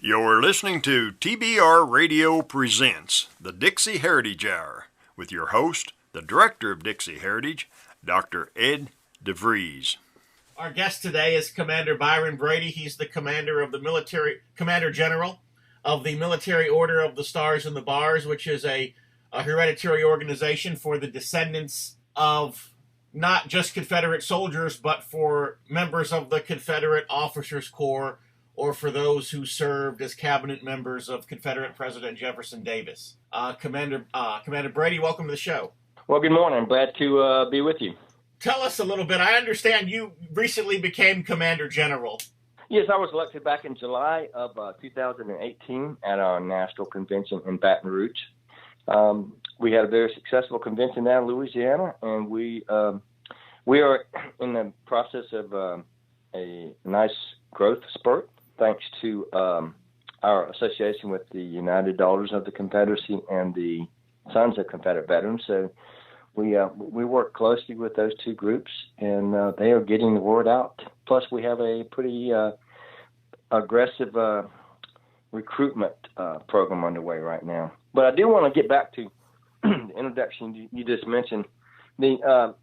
You're listening to TBR Radio Presents, the Dixie Heritage Hour, with your host, the Director of Dixie Heritage, Dr. Ed DeVries. Our guest today is Commander Byron Brady. He's the Commander General of the Military Order of the Stars and the Bars, which is a hereditary organization for the descendants of not just Confederate soldiers, but for members of the Confederate Officers Corps, or for those who served as cabinet members of Confederate President Jefferson Davis. Commander Brady, welcome to the show. Well, good morning. I'm glad to be with you. Tell us a little bit. I understand you recently became Commander General. Yes, I was elected back in July of 2018 at our national convention in Baton Rouge. We had a very successful convention down in Louisiana, and we are in the process of a nice growth spurt, thanks to our association with the United Daughters of the Confederacy and the Sons of Confederate Veterans. So we work closely with those two groups, and they are getting the word out. Plus, we have a pretty aggressive recruitment program underway right now. But I do want to get back to the introduction you just mentioned. The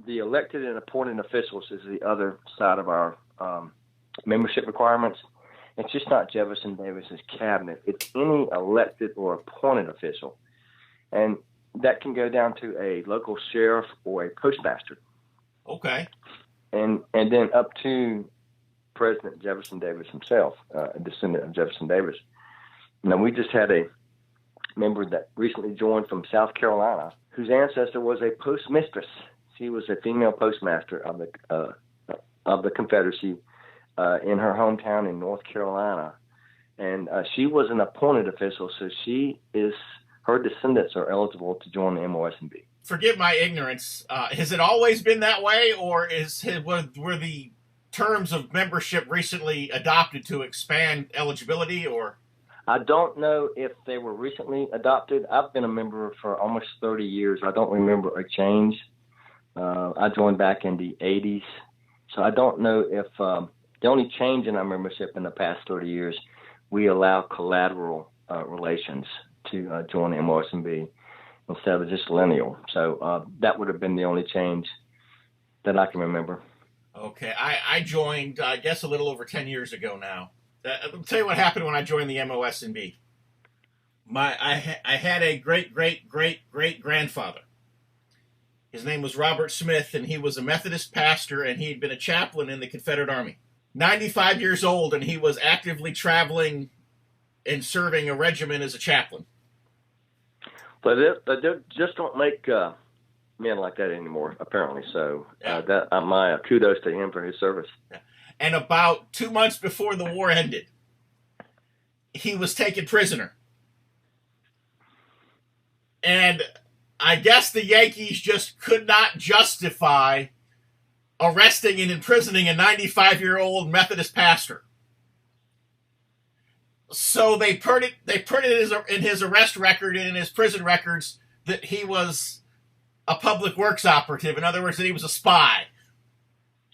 elected and appointed officials is the other side of our membership requirements. It's just not Jefferson Davis's cabinet. It's any elected or appointed official. And that can go down to a local sheriff or a postmaster. Okay. And then up to President Jefferson Davis himself, a descendant of Jefferson Davis. Now, we just had a member that recently joined from South Carolina, whose ancestor was a postmistress. She was a female postmaster of the Confederacy in her hometown in North Carolina, and she was an appointed official, so her descendants are eligible to join the MOS&B. Forgive my ignorance. Has it always been that way, or were the terms of membership recently adopted to expand eligibility? Or I don't know if they were recently adopted. I've been a member for almost 30 years. I don't remember a change. I joined back in the 80s, so I don't know if the only change in our membership in the past 30 years, we allow collateral relations to join the MOS&B instead of just lineal. So that would have been the only change that I can remember. Okay, I joined, I guess, a little over 10 years ago now. I'll tell you what happened when I joined the MOS&B. I had a great-great-great-great-grandfather. His name was Robert Smith, and he was a Methodist pastor, and he had been a chaplain in the Confederate Army. 95 years old, and he was actively traveling and serving a regiment as a chaplain. But they just don't make men like that anymore, apparently. So my kudos to him for his service. Yeah. And about 2 months before the war ended, he was taken prisoner. And I guess the Yankees just could not justify arresting and imprisoning a 95-year-old Methodist pastor. So they put it in his arrest record and in his prison records that he was a public works operative. In other words, that he was a spy.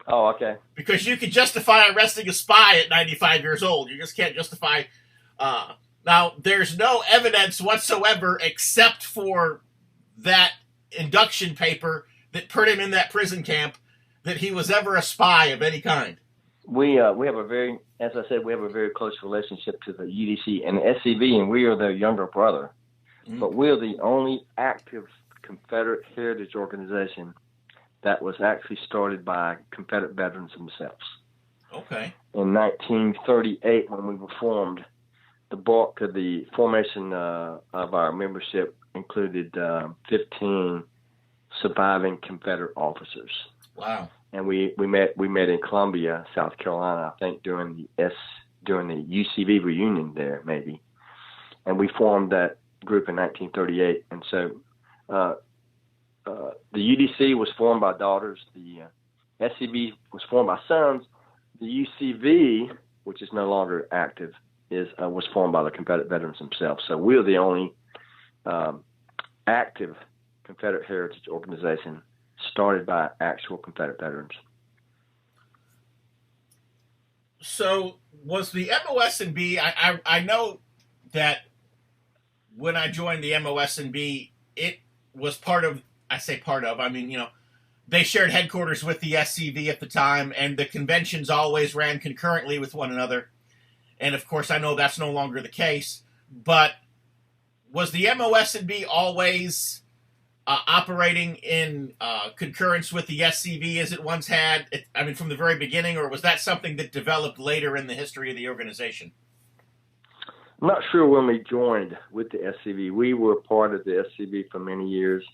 Oh, okay. Because you can justify arresting a spy at 95 years old. You just can't justify... Now, there's no evidence whatsoever except for that induction paper that put him in that prison camp that he was ever a spy of any kind. We have a very, as I said, we have a very close relationship to the UDC and the SCV, and we are their younger brother. Mm-hmm. But we're the only active Confederate heritage organization that was actually started by Confederate veterans themselves. Okay. In 1938, when we were formed, the bulk of the formation of our membership included 15 surviving Confederate officers. Wow. And we met in Columbia, South Carolina, I think during the UCV reunion there, maybe. And we formed that group in 1938. And so the UDC was formed by daughters. The SCV was formed by sons. The UCV, which is no longer active, was formed by the Confederate veterans themselves. So we're the only active Confederate heritage organization started by actual Confederate veterans. So was the MOS&B? I know that when I joined the MOS&B, it was part of. I say part of. I mean, they shared headquarters with the SCV at the time, and the conventions always ran concurrently with one another. And of course, I know that's no longer the case. But was the MOS&B always operating in concurrence with the SCV as it once had? From the very beginning, or was that something that developed later in the history of the organization? I'm not sure when we joined with the SCV. We were part of the SCV for many years.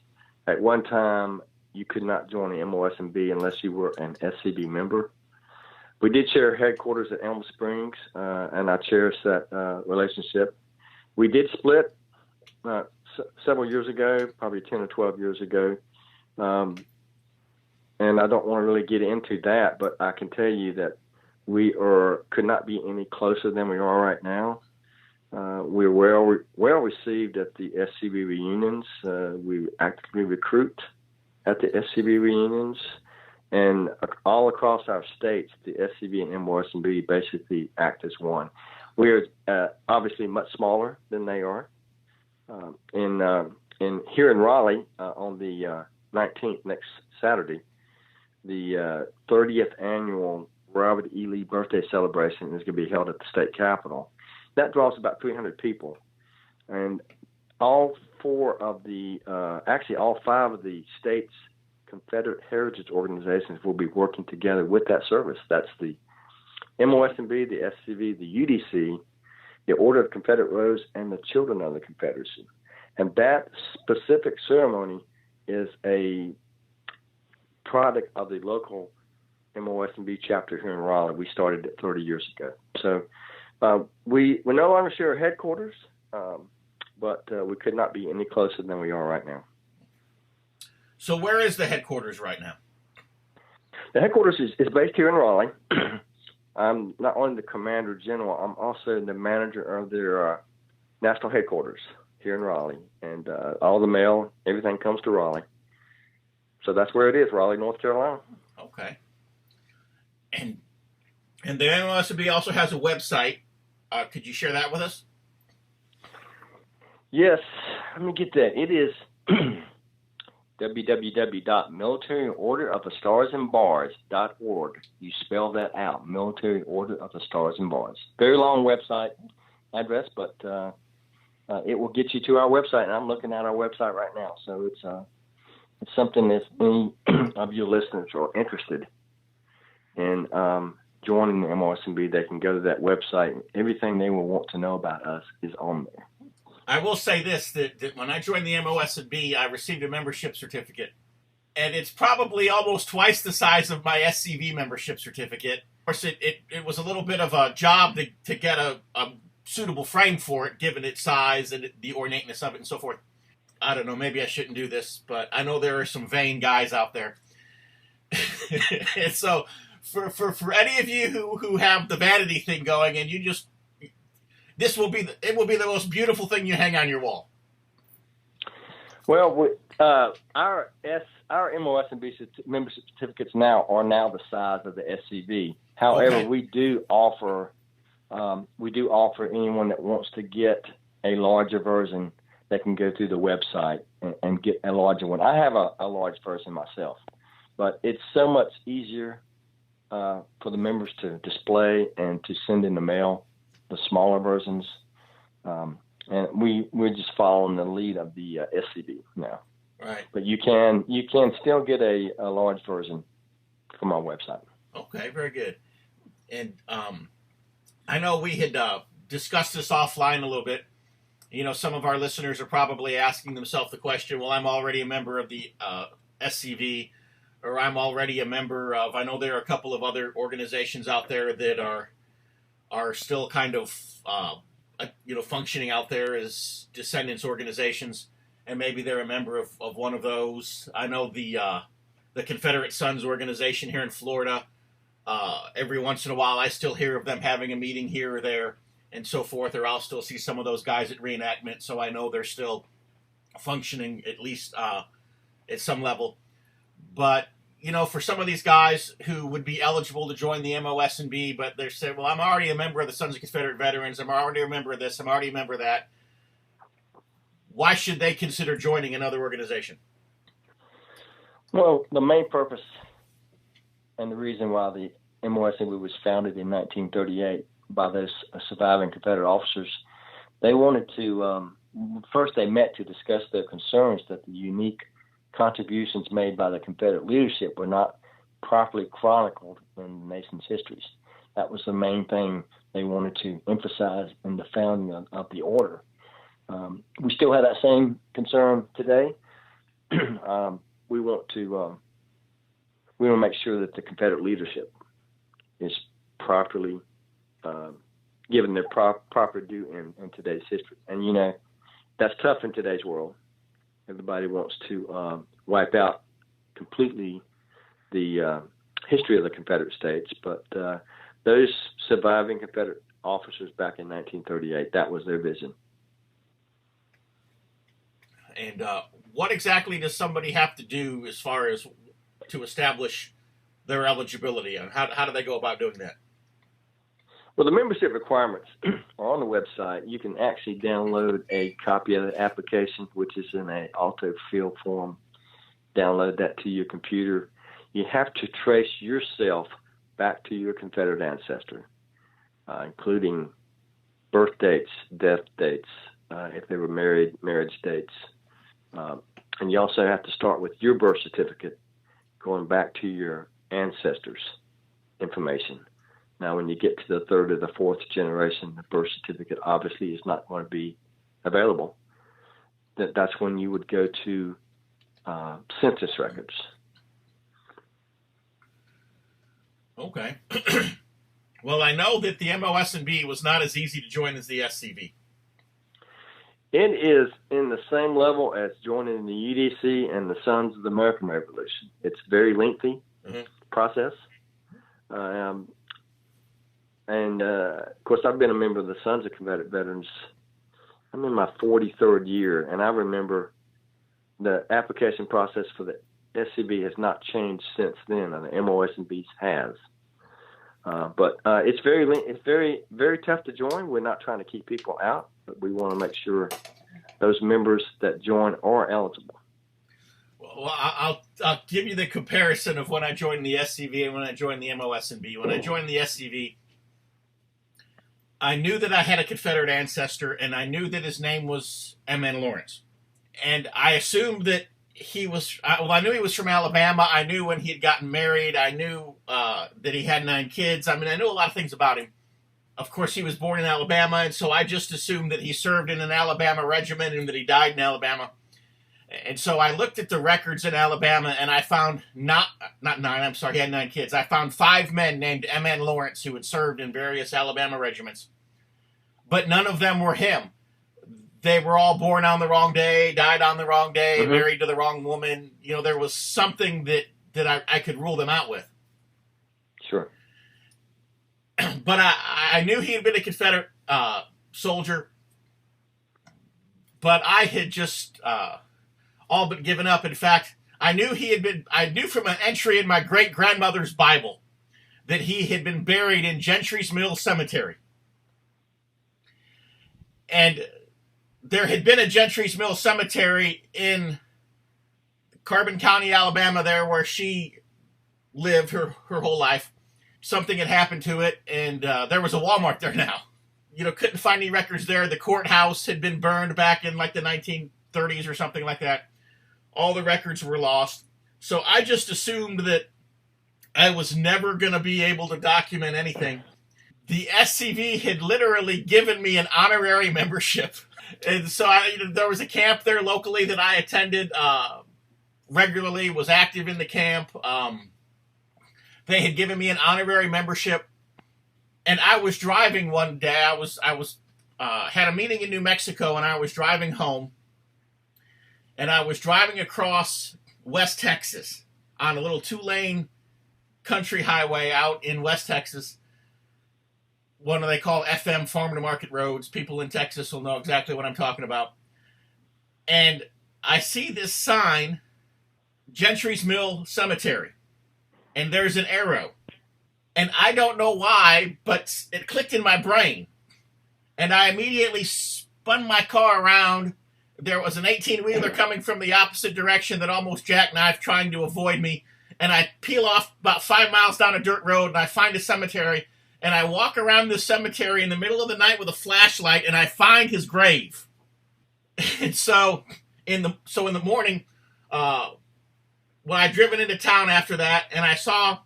At one time, you could not join the MOS&B unless you were an SCV member. We did share headquarters at Elm Springs, and I cherish that relationship. We did split several years ago, probably 10 or 12 years ago. And I don't want to really get into that, but I can tell you that we could not be any closer than we are right now. We're well received at the SCV reunions. We actively recruit at the SCV reunions. And all across our states, the SCV and MOS&B basically act as one. We're obviously much smaller than they are. In here in Raleigh, on the 19th, next Saturday, the 30th annual Robert E. Lee birthday celebration is going to be held at the state capitol. That draws about 300 people, and all five of the state's Confederate Heritage organizations will be working together with that service. That's the MOS&B, the SCV, the UDC, the Order of Confederate Rose, and the Children of the Confederacy. And that specific ceremony is a product of the local MOS&B chapter here in Raleigh. We started it 30 years ago. So we no longer share headquarters, but we could not be any closer than we are right now. So where is the headquarters right now? The headquarters is based here in Raleigh. I'm not only the Commander General, I'm also the manager of their national headquarters here in Raleigh. And all the mail, everything comes to Raleigh. So that's where it is, Raleigh, North Carolina. Okay. And the MOS&B also has a website. Could you share that with us? Yes. Let me get that. It is www.militaryorderofthestarsandbars.org. You spell that out, Military Order of the Stars and Bars. Very long website address, but it will get you to our website, and I'm looking at our website right now. So it's something that any of your listeners are interested in joining the MOS&B, they can go to that website. Everything they will want to know about us is on there. I will say this, that when I joined the MOS&B, I received a membership certificate. And it's probably almost twice the size of my SCV membership certificate. Of course, it was a little bit of a job to get a suitable frame for it, given its size and the ornateness of it and so forth. I don't know, maybe I shouldn't do this, but I know there are some vain guys out there. And so for any of you who have the vanity thing going, and it will be the most beautiful thing you hang on your wall. Well, our MOS&B membership certificates now are the size of the SCV. However, okay, we do offer anyone that wants to get a larger version, they can go through the website and get a larger one. I have a large version myself, but it's so much easier for the members to display and to send in the mail the smaller versions. And we're just following the lead of the SCV now. Right. But you can still get a large version from our website. Okay, very good. And I know we had discussed this offline a little bit. You know, some of our listeners are probably asking themselves the question, well, I'm already a member of the SCV, or I'm already a member of, I know there are a couple of other organizations out there that are still kind of, functioning out there as descendants organizations, and maybe they're a member of one of those. I know the Confederate Sons organization here in Florida, every once in a while I still hear of them having a meeting here or there and so forth, or I'll still see some of those guys at reenactment, so I know they're still functioning at least at some level. But for some of these guys who would be eligible to join the MOS&B, but they're saying, well, I'm already a member of the Sons of Confederate Veterans. I'm already a member of this. I'm already a member of that. Why should they consider joining another organization? Well, the main purpose and the reason why the MOS&B was founded in 1938 by those surviving Confederate officers, they wanted to, first they met to discuss their concerns that the unique contributions made by the Confederate leadership were not properly chronicled in the nation's histories. That was the main thing they wanted to emphasize in the founding of the order. We still have that same concern today. We want to make sure that the Confederate leadership is properly given their proper due in today's history. And that's tough in today's world. Everybody wants to wipe out completely the history of the Confederate States, but those surviving Confederate officers back in 1938, that was their vision. And what exactly does somebody have to do as far as to establish their eligibility? And how do they go about doing that? Well, the membership requirements are on the website. You can actually download a copy of the application, which is in an auto-fill form. Download that to your computer. You have to trace yourself back to your Confederate ancestor, including birth dates, death dates, if they were married, marriage dates. And you also have to start with your birth certificate, going back to your ancestors' information. Now, when you get to the third or the fourth generation, the birth certificate obviously is not going to be available. That's when you would go to census records. Okay. Well, I know that the MOS&B was not as easy to join as the SCV. It is in the same level as joining the UDC and the Sons of the American Revolution. It's a very lengthy process. Of course, I've been a member of the Sons of Confederate Veterans. I'm in my 43rd year, and I remember the application process for the SCV has not changed since then, and the MOS&B has. But it's very, very tough to join. We're not trying to keep people out, but we want to make sure those members that join are eligible. Well, I'll give you the comparison of when I joined the SCV and when I joined the MOS&B. When I joined the SCV, I knew that I had a Confederate ancestor, and I knew that his name was M.N. Lawrence. And I assumed that I knew he was from Alabama. I knew when he had gotten married. I knew that he had 9 kids. I mean, I knew a lot of things about him. Of course, he was born in Alabama, and so I just assumed that he served in an Alabama regiment and that he died in Alabama. And so I looked at the records in Alabama, and I found he had 9 kids. I found 5 men named M.N. Lawrence who had served in various Alabama regiments. But none of them were him. They were all born on the wrong day, died on the wrong day, married to the wrong woman. There was something that I could rule them out with. Sure. But I knew he had been a Confederate soldier, but I had just all but given up. In fact, I knew from an entry in my great-grandmother's Bible that he had been buried in Gentry's Mill Cemetery. And there had been a Gentry's Mill Cemetery in Carbon County, Alabama, there where she lived her whole life. Something had happened to it, and there was a Walmart there now. Couldn't find any records there. The courthouse had been burned back in like the 1930s or something like that. All the records were lost. So I just assumed that I was never going to be able to document anything. The SCV had literally given me an honorary membership. And so there was a camp there locally that I attended regularly, was active in the camp. They had given me an honorary membership. And I was driving one day. I was had a meeting in New Mexico, and I was driving home. And I was driving across West Texas on a little 2-lane country highway out in West Texas. One they call FM, farm to market roads. People in Texas will know exactly what I'm talking about. And I see this sign, Gentry's Mill Cemetery. and there's an arrow. And I don't know why, but it clicked in my brain. And I immediately spun my car around. There was an 18-wheeler coming from the opposite direction that almost jackknifed, trying to avoid me. And I peel off about 5 miles down a dirt road, and I find a cemetery. And I walk around this cemetery in the middle of the night with a flashlight, and I find his grave. And so in the morning, when I'd driven into town after that, and I saw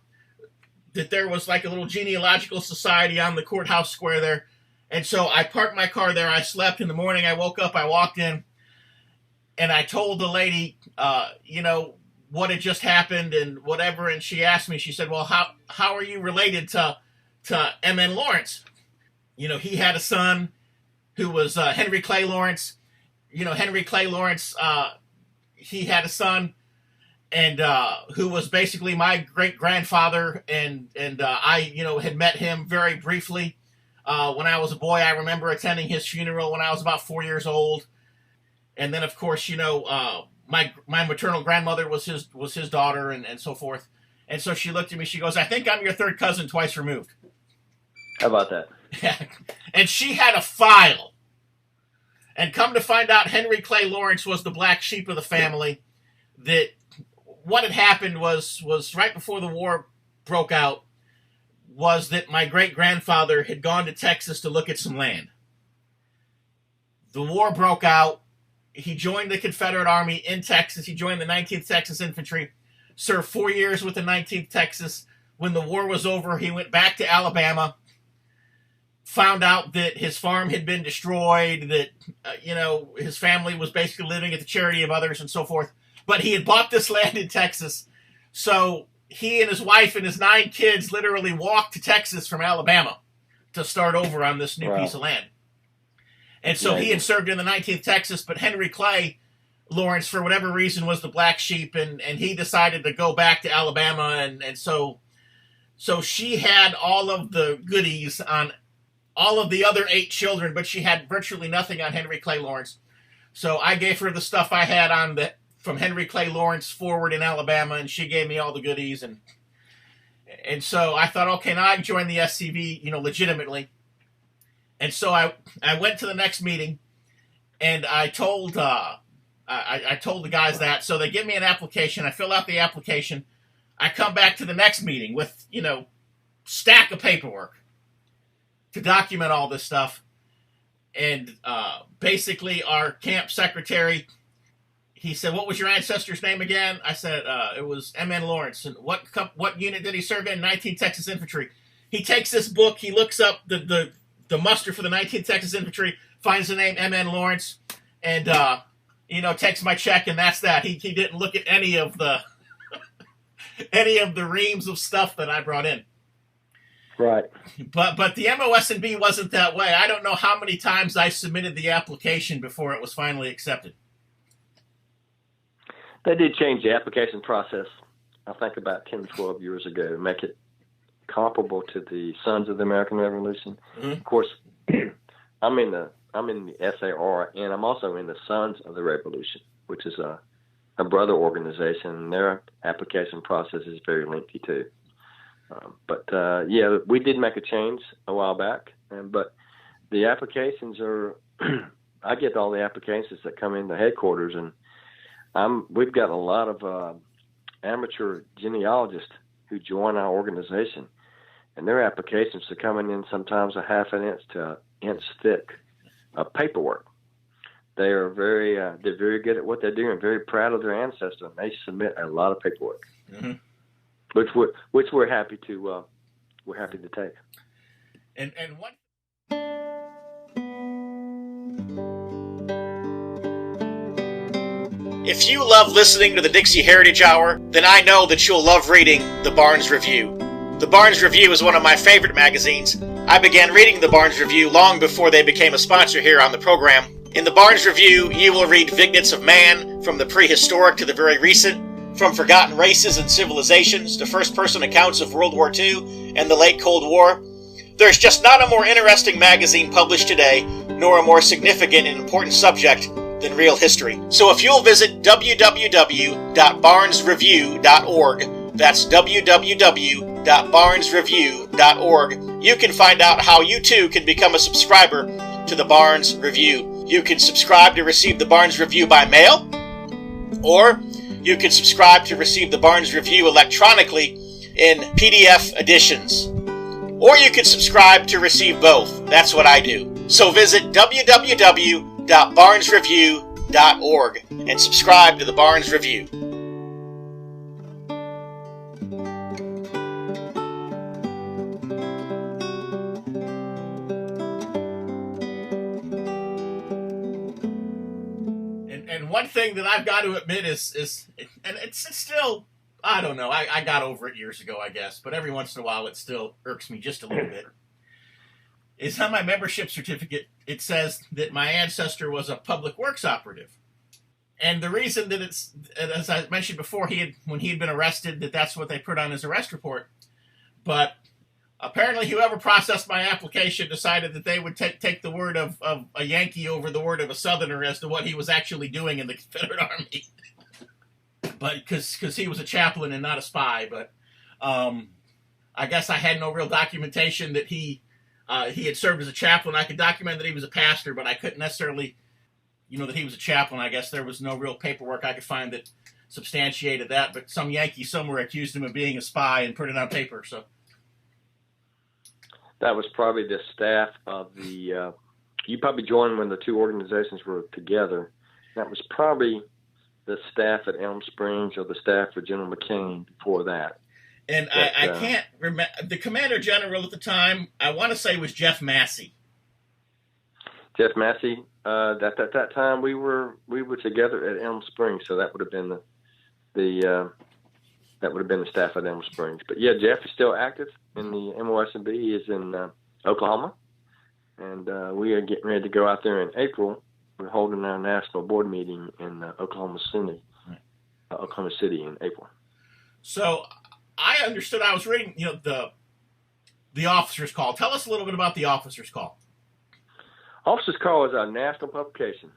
that there was like a little genealogical society on the courthouse square there. And so I parked my car there. I slept. In the morning, I woke up, I walked in, and I told the lady, what had just happened and whatever. And she asked me, she said, well, how are you related to M.N. Lawrence? He had a son who was Henry Clay Lawrence. Henry Clay Lawrence, he had a son and who was basically my great-grandfather, and I, had met him very briefly. When I was a boy, I remember attending his funeral when I was about 4 years old. And then, of course, my maternal grandmother was his daughter, and so forth. And so she looked at me, she goes, I think I'm your third cousin twice removed. How about that? And she had a file. And come to find out, Henry Clay Lawrence was the black sheep of the family. That what had happened was right before the war broke out, was that my great-grandfather had gone to Texas to look at some land. The war broke out. He joined the Confederate Army in Texas. He joined the 19th Texas Infantry, served 4 years with the 19th Texas. When the war was over, he went back to Alabama, found out that his farm had been destroyed, that, his family was basically living at the charity of others and so forth. But he had bought this land in Texas, so he and his wife and his 9 kids literally walked to Texas from Alabama to start over on this new piece of land. And so he had served in the 19th Texas, but Henry Clay Lawrence, for whatever reason, was the black sheep, and he decided to go back to Alabama, and so she had all of the goodies on all of the other 8 children, but she had virtually nothing on Henry Clay Lawrence. So I gave her the stuff I had on from Henry Clay Lawrence forward in Alabama, and she gave me all the goodies, and so I thought, okay, now I can join the SCV, legitimately. And so I went to the next meeting, and I told I told the guys that. So they give me an application. I fill out the application. I come back to the next meeting with stack of paperwork to document all this stuff. And basically, our camp secretary, he said, "What was your ancestor's name again?" I said, "It was M.N. Lawrence." And what unit did he serve in? 19th Texas Infantry. He takes this book. He looks up the muster for the 19th Texas Infantry, finds the name M.N. Lawrence, and takes my check, and that's that. He didn't look at any of the reams of stuff that I brought in. Right. But the MOS&B wasn't that way. I don't know how many times I submitted the application before it was finally accepted. They did change the application process, I think about 10 to 12 years ago, to make it comparable to the Sons of the American Revolution. Mm-hmm. Of course, I'm in the SAR, and I'm also in the Sons of the Revolution, which is a brother organization, and their application process is very lengthy too. We did make a change a while back, but the applications are I get all the applications that come into headquarters, and we've got a lot of amateur genealogists who join our organization, and their applications are coming in sometimes a half an inch to an inch thick of paperwork. They are they're very good at what they do and very proud of their ancestors, and they submit a lot of paperwork, mm-hmm. which we're happy to take. And what? If you love listening to the Dixie Heritage Hour, then I know that you'll love reading the Barnes Review. The Barnes Review is one of my favorite magazines. I began reading the Barnes Review long before they became a sponsor here on the program. In the Barnes Review, you will read vignettes of man, from the prehistoric to the very recent, from forgotten races and civilizations to first-person accounts of World War II and the late Cold War. There's just not a more interesting magazine published today, nor a more significant and important subject than real history. So if you'll visit www.barnesreview.org, That's www.barnesreview.org. You can find out how you too can become a subscriber to the Barnes Review. You can subscribe to receive the Barnes Review by mail, or you can subscribe to receive the Barnes Review electronically in PDF editions. Or you can subscribe to receive both. That's what I do. So visit www.barnesreview.org and subscribe to the Barnes Review. And one thing that I've got to admit is and it's still, I don't know, I got over it years ago, I guess, but every once in a while it still irks me just a little bit, is on my membership certificate, it says that my ancestor was a public works operative. And the reason that it's, as I mentioned before, when he had been arrested, that's what they put on his arrest report. But apparently whoever processed my application decided that they would take the word of a Yankee over the word of a Southerner as to what he was actually doing in the Confederate Army. But because he was a chaplain and not a spy. But I guess I had no real documentation that he had served as a chaplain. I could document that he was a pastor, but I couldn't necessarily, that he was a chaplain. I guess there was no real paperwork I could find that substantiated that. But some Yankee somewhere accused him of being a spy and put it on paper. So that was probably the staff of the. You probably joined when the two organizations were together. That was probably the staff at Elm Springs or the staff for General McCain before that. And I can't remember. The Commander General at the time, I want to say, was Jeff Massey. Jeff Massey. At that time, we were together at Elm Springs, so that would have been the staff at Elm Springs. But yeah, Jeff is still active in the MOS&B. He is in Oklahoma, and we are getting ready to go out there in April. We're holding our national board meeting in Oklahoma City in April. So I understood. I was reading, the officer's call. Tell us a little bit about the officer's call. Officer's call is a national publication.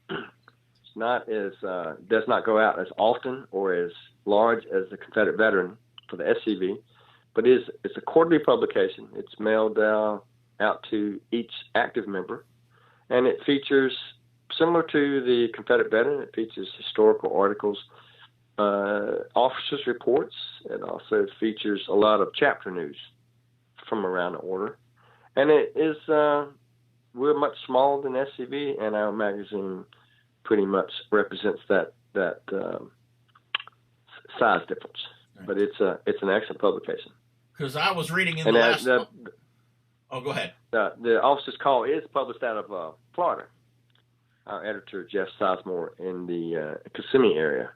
It's not as does not go out as often or as large as the Confederate Veteran for the SCV, but it's a quarterly publication. It's mailed out to each active member, and it features, similar to the Confederate Veteran, it features historical articles, officers' reports. It also features a lot of chapter news from around the order, and it is. We're much smaller than SCV, and our magazine pretty much represents that size difference. Right. But it's an excellent publication. Because I was reading in the last. Go ahead. The officer's call is published out of Florida. Our editor, Jeff Sizemore, in the Kissimmee area,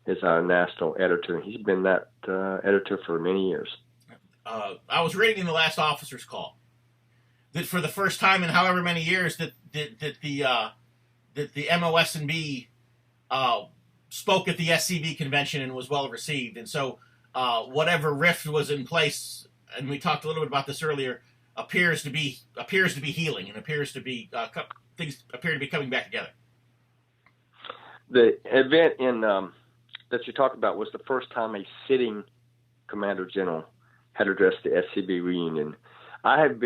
is our national editor. He's been that editor for many years. I was reading in the last officer's call that for the first time in however many years that the MOS&B spoke at the SCV convention and was well received, and so whatever rift was in place, and we talked a little bit about this earlier, appears to be healing, and appears to be things appear to be coming back together. The event that you talked about was the first time a sitting Commander General had addressed the SCV reunion. I have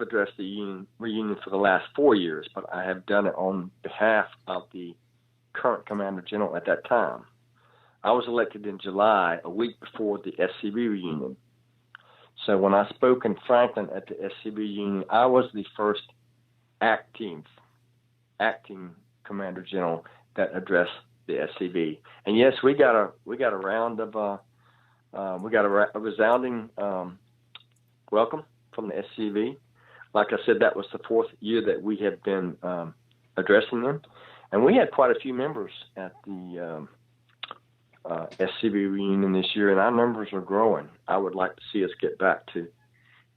addressed the reunion for the last 4 years, but I have done it on behalf of the current Commander General at that time. I was elected in July, a week before the SCV reunion. So when I spoke in Franklin at the SCV reunion, I was the first acting Commander General that addressed the SCV. And yes, we got a round of a resounding welcome from the SCV. Like I said, that was the fourth year that we have been addressing them, and we had quite a few members at the SCV reunion this year, and our numbers are growing. I would like to see us get back to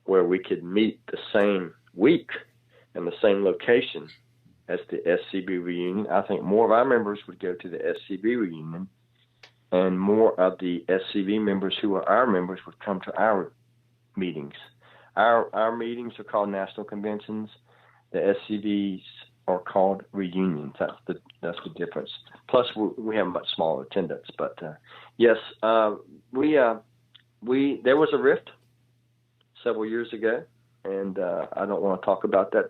where we could meet the same week and the same location as the SCV reunion. I think more of our members would go to the SCV reunion, and more of the SCV members who are our members would come to our meetings. Our meetings are called national conventions. The SCV's are called reunions. That's the difference. Plus, we have much smaller attendance. But yes, there was a rift several years ago, and I don't want to talk about that.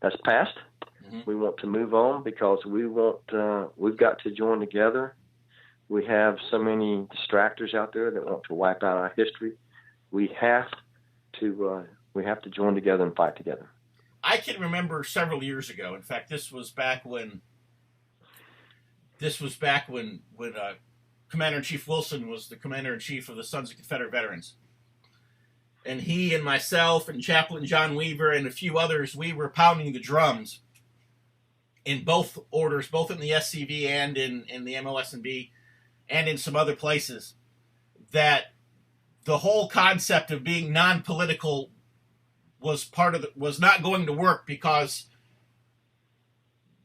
That's past. Mm-hmm. We want to move on because we've got to join together. We have so many distractors out there that want to wipe out our history. We have to join together and fight together. I can remember several years ago. In fact, this was back when Commander-in-Chief Wilson was the Commander-in-Chief of the Sons of Confederate Veterans. And he and myself and Chaplain John Weaver and a few others, we were pounding the drums in both orders, both in the SCV and in the MOS&B and in some other places, that the whole concept of being non-political was not going to work, because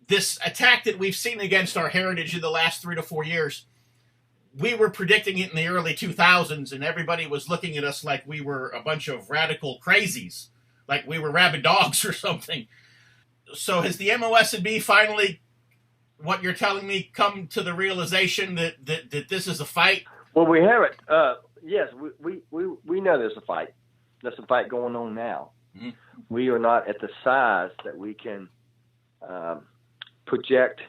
this attack that we've seen against our heritage in the last 3 to 4 years, we were predicting it in the early 2000s, and everybody was looking at us like we were a bunch of radical crazies, like we were rabid dogs or something. So has the MOS&B finally, what you're telling me, come to the realization that this is a fight? Well, we have it. Yes, we know there's a fight. There's a fight going on now. Mm-hmm. We are not at the size that we can project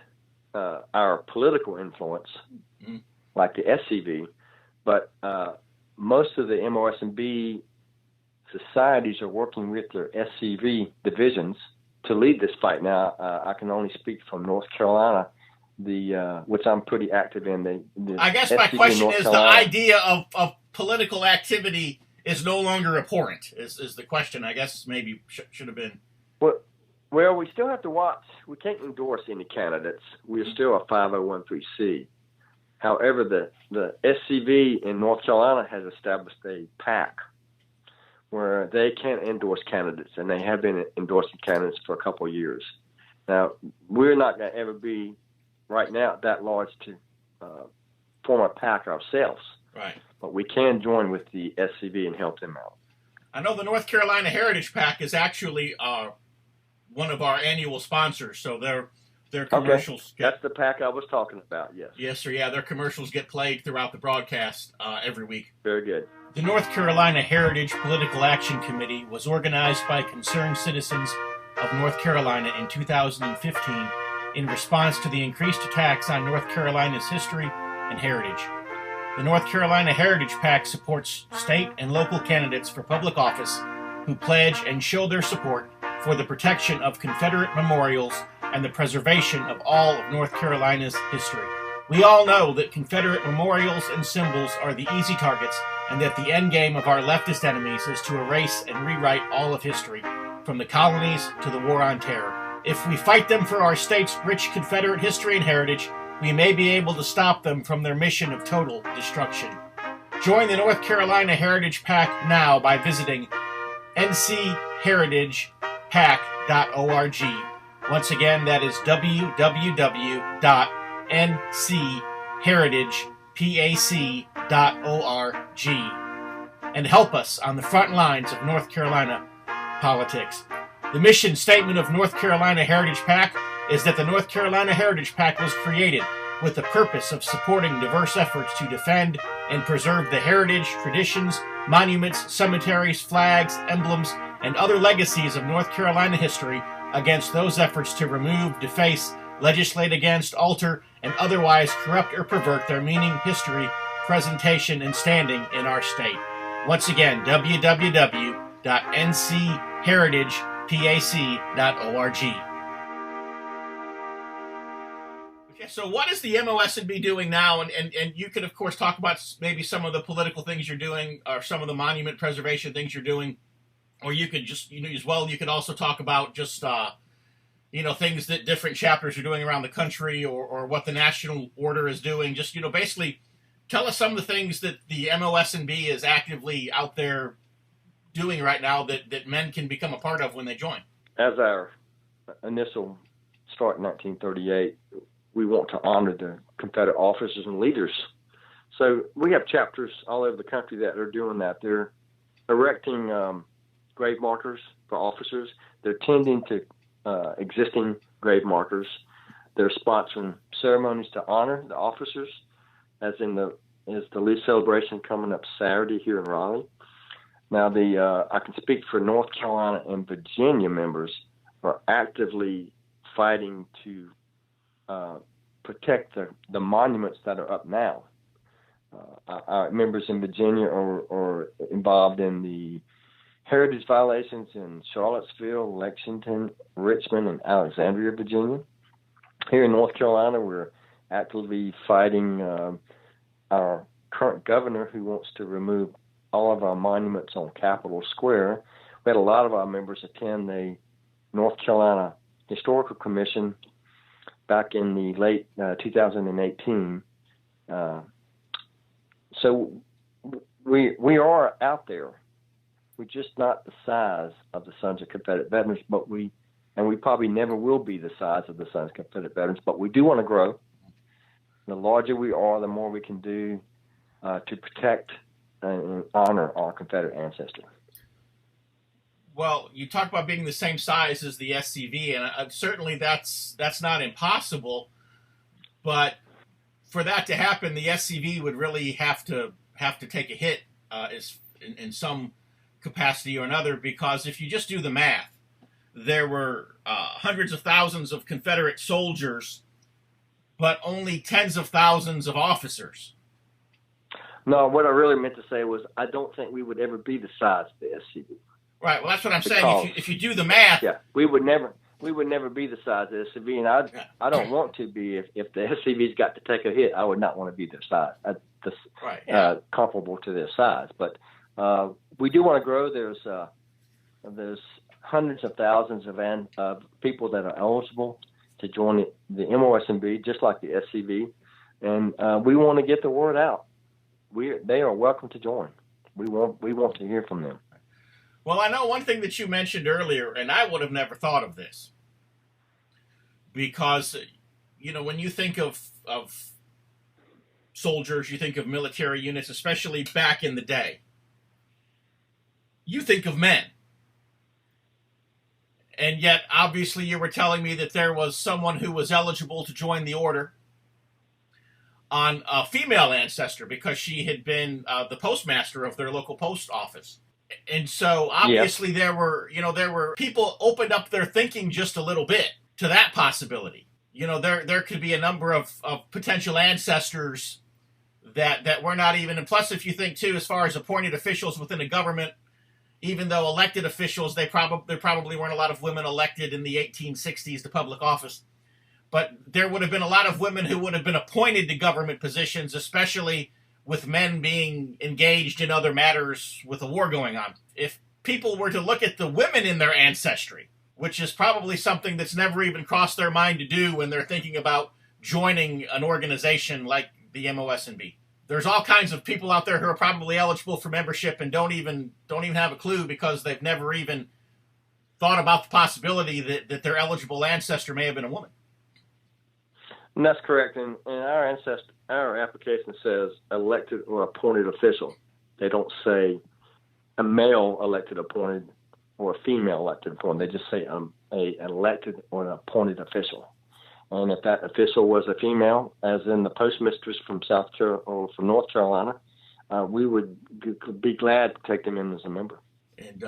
our political influence, mm-hmm, like the SCV, but most of the MOS&B societies are working with their SCV divisions to lead this fight. Now, I can only speak from North Carolina, which I'm pretty active in. I guess my question is, the idea of political activity is no longer abhorrent, is the question. I guess maybe should have been. Well, we still have to watch. We can't endorse any candidates. We're still a 501(c)(3). However, the SCV in North Carolina has established a PAC where they can endorse candidates, and they have been endorsing candidates for a couple of years. Now, we're not going to ever be, right now, that large to form a PAC ourselves. Right. But we can join with the SCV and help them out. I know the North Carolina Heritage PAC is actually one of our annual sponsors, so their commercials. Okay. That's the PAC I was talking about, yes. Yes, sir, yeah, their commercials get played throughout the broadcast every week. Very good. The North Carolina Heritage Political Action Committee was organized by concerned citizens of North Carolina in 2015 in response to the increased attacks on North Carolina's history and heritage. The North Carolina Heritage PAC supports state and local candidates for public office who pledge and show their support for the protection of Confederate memorials and the preservation of all of North Carolina's history. We all know that Confederate memorials and symbols are the easy targets, and that the end game of our leftist enemies is to erase and rewrite all of history, from the colonies to the War on Terror. If we fight them for our state's rich Confederate history and heritage, we may be able to stop them from their mission of total destruction. Join the North Carolina Heritage PAC now by visiting ncheritagepac.org. Once again, that is www.ncheritagepac.org. And help us on the front lines of North Carolina politics. The mission statement of North Carolina Heritage PAC is that the North Carolina Heritage PAC was created with the purpose of supporting diverse efforts to defend and preserve the heritage, traditions, monuments, cemeteries, flags, emblems, and other legacies of North Carolina history against those efforts to remove, deface, legislate against, alter, and otherwise corrupt or pervert their meaning, history, presentation, and standing in our state. Once again, www.ncheritagepac.org. Okay, so what is the MOS&B doing now? And you could, of course, talk about maybe some of the political things you're doing, or some of the monument preservation things you're doing, or you could just, as well, you could also talk about just, things that different chapters are doing around the country, or what the national order is doing. Just, basically tell us some of the things that the MOS&B is actively out there doing right now that men can become a part of when they join. As our initial start in 1938, we want to honor the Confederate officers and leaders. So we have chapters all over the country that are doing that. They're erecting grave markers for officers. They're tending to existing grave markers. They're sponsoring ceremonies to honor the officers, as the Lee celebration coming up Saturday here in Raleigh. Now, I can speak for North Carolina and Virginia members are actively fighting to protect the monuments that are up now. Our members in Virginia are involved in the heritage violations in Charlottesville, Lexington, Richmond, and Alexandria, Virginia. Here in North Carolina, we're actively fighting our current governor who wants to remove all of our monuments on Capitol Square. We had a lot of our members attend the North Carolina Historical Commission back in the late 2018. So we are out there. We're just not the size of the Sons of Confederate Veterans, and we probably never will be the size of the Sons of Confederate Veterans, but we do want to grow. The larger we are, the more we can do to protect and honor our Confederate ancestry. Well, you talk about being the same size as the SCV, and certainly that's not impossible. But for that to happen, the SCV would really have to take a hit in some capacity or another, because if you just do the math, there were hundreds of thousands of Confederate soldiers, but only tens of thousands of officers. No, what I really meant to say was I don't think we would ever be the size of the SCV. Right. Well, that's what I'm saying. If you do the math, yeah, we would never be the size of the SCV, and I don't want to be. If the SCV's got to take a hit, I would not want to be their size, comparable to their size. But we do want to grow. There's hundreds of thousands of people that are eligible to join the MOS&B, just like the SCV, and we want to get the word out. They are welcome to join. We want to hear from them. Well, I know one thing that you mentioned earlier, and I would have never thought of this, because when you think of soldiers, you think of military units, especially back in the day. You think of men. And yet, obviously, you were telling me that there was someone who was eligible to join the order on a female ancestor because she had been the postmaster of their local post office. And so, obviously, there were people opened up their thinking just a little bit to that possibility. There could be a number of potential ancestors that were not even, and plus, if you think, too, as far as appointed officials within a government, even though elected officials, there probably weren't a lot of women elected in the 1860s to public office. But there would have been a lot of women who would have been appointed to government positions, especially with men being engaged in other matters with a war going on. If people were to look at the women in their ancestry, which is probably something that's never even crossed their mind to do when they're thinking about joining an organization like the MOS&B. There's all kinds of people out there who are probably eligible for membership and don't even have a clue because they've never even thought about the possibility that their eligible ancestor may have been a woman. And that's correct. And our application says elected or appointed official. They don't say a male elected appointed or a female elected appointed. They just say an elected or an appointed official. And if that official was a female, as in the postmistress from South Carolina or from North Carolina, we would be glad to take them in as a member. And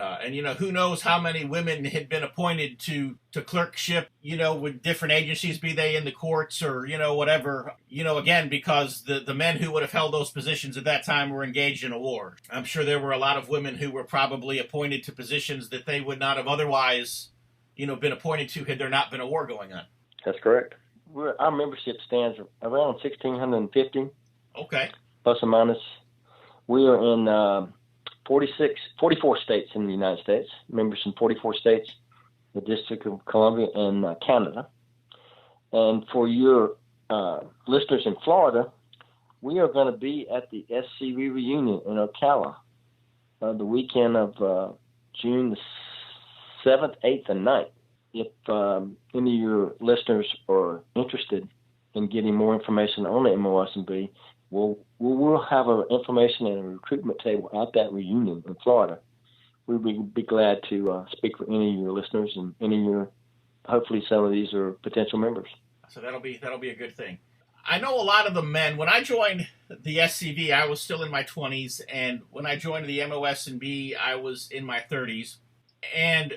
who knows how many women had been appointed to clerkship, with different agencies, be they in the courts or, whatever, again, because the men who would have held those positions at that time were engaged in a war. I'm sure there were a lot of women who were probably appointed to positions that they would not have otherwise, been appointed to had there not been a war going on. That's correct. Our membership stands around 1,650. Okay. Plus or minus. We are in 44 states in the United States, members in 44 states, the District of Columbia, and Canada. And for your listeners in Florida, we are going to be at the SCV reunion in Ocala the weekend of June the 7th, 8th, and 9th. If any of your listeners are interested in getting more information on the MOS&B, we'll have an information and a recruitment table at that reunion in Florida. We would be glad to speak with any of your listeners and any of your hopefully some of these are potential members. So that'll be a good thing. I know a lot of the men. When I joined the SCV, I was still in my 20s, and when I joined the MOS&B, I was in my 30s, and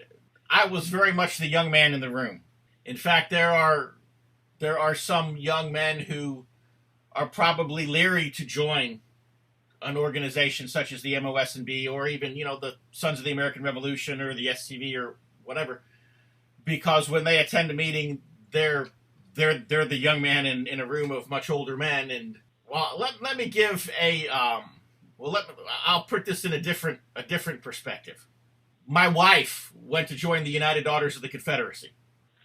I was very much the young man in the room. In fact, there are some young men who are probably leery to join an organization such as the MOS&B or even, the Sons of the American Revolution or the SCV or whatever, because when they attend a meeting, they're the young man in a room of much older men. And let me give I'll put this in a different perspective. My wife went to join the United Daughters of the Confederacy,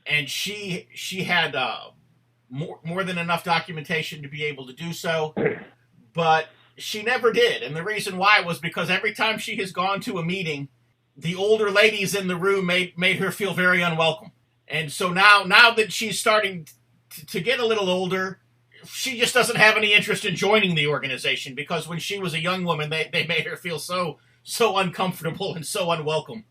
and she had more than enough documentation to be able to do so, but she never did. And the reason why was because every time she has gone to a meeting, the older ladies in the room made her feel very unwelcome. And so now that she's starting to get a little older, she just doesn't have any interest in joining the organization, because when she was a young woman, they made her feel so uncomfortable and so unwelcome.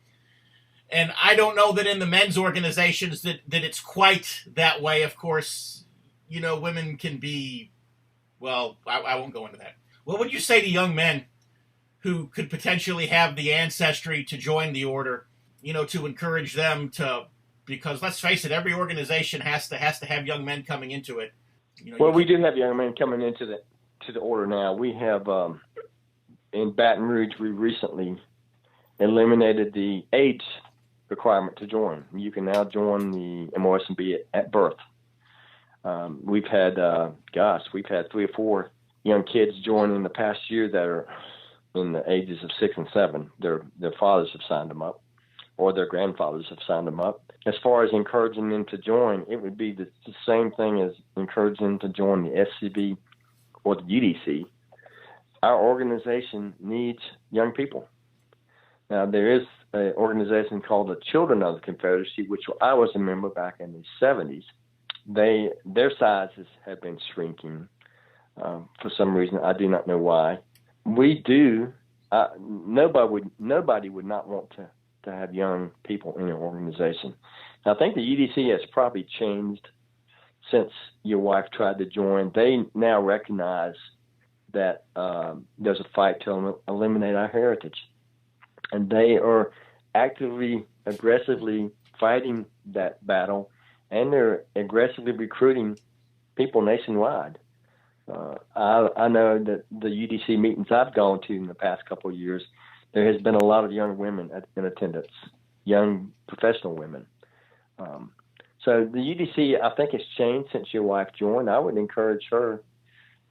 And I don't know that in the men's organizations that it's quite that way. Of course, women can be, well, I won't go into that. What would you say to young men who could potentially have the ancestry to join the order, to encourage them to, because let's face it, every organization has to have young men coming into it. We do have young men coming into the order now. We have, in Baton Rouge, we recently eliminated the age requirement to join. You can now join the MOS&B at birth. We've had 3 or 4 young kids join in the past year that are in the ages of 6 and 7. Their fathers have signed them up, or their grandfathers have signed them up. As far as encouraging them to join, it would be the same thing as encouraging them to join the SCV or the UDC. Our organization needs young people. Now, there is an organization called the Children of the Confederacy, which I was a member back in the 70s. Their sizes have been shrinking for some reason. I do not know why. We do. Nobody would not want to have young people in your organization. I think the UDC has probably changed since your wife tried to join. They now recognize that there's a fight to eliminate our heritage, and they are actively, aggressively fighting that battle, and they're aggressively recruiting people nationwide. I know that the UDC meetings I've gone to in the past couple of years, there has been a lot of young women in attendance, young professional women. So the UDC, I think, has changed since your wife joined. I would encourage her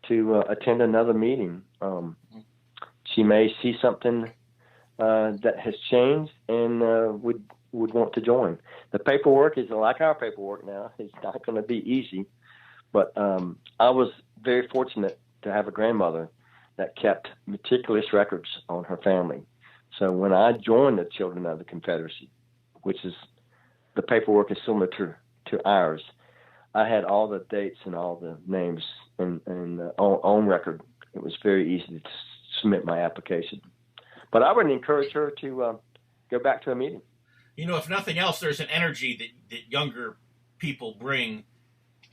to attend another meeting. She may see something that has changed and would want to join. The paperwork is like our paperwork now. It's not going to be easy. But I was very fortunate to have a grandmother that kept meticulous records on her family. So when I joined the Children of the Confederacy, which is the paperwork is similar to ours, I had all the dates and all the names and on record. It was very easy to submit my application. But I would encourage her to go back to a meeting. If nothing else, there's an energy that younger people bring